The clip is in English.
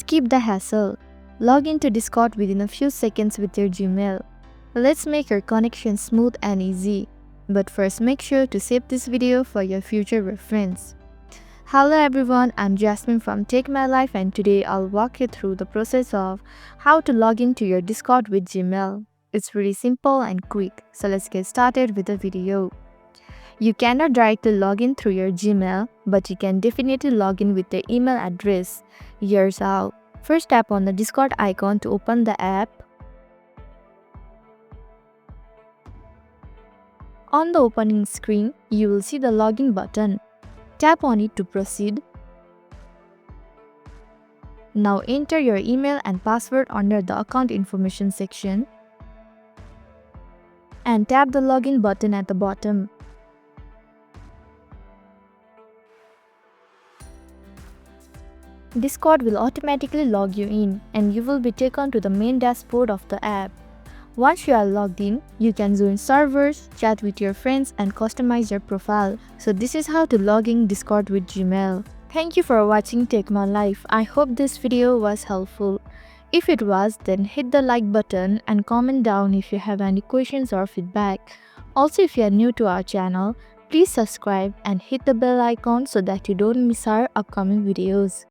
Skip the hassle. Log into Discord within a few seconds with your Gmail. Let's make your connection smooth and easy. But first, make sure to save this video for your future reference. Hello everyone, I'm Jasmine from Take My Life, and today I'll walk you through the process of how to log into your Discord with Gmail. It's really simple and quick, so let's get started with the video. You cannot directly log in through your Gmail, but you can definitely log in with your email address. Here's how. First, tap on the Discord icon to open the app. On the opening screen, you will see the login button. Tap on it to proceed. Now enter your email and password under the account information section and tap the login button at the bottom. Discord will automatically log you in and you will be taken to the main dashboard of the app. Once you are logged in, you can join servers, chat with your friends, and customize your profile. So this is how to log in Discord with Gmail. Thank you for watching Take My Life. I hope this video was helpful. If it was, then hit the like button and comment down if you have any questions or feedback. Also, if you are new to our channel, please subscribe and hit the bell icon so that you don't miss our upcoming videos.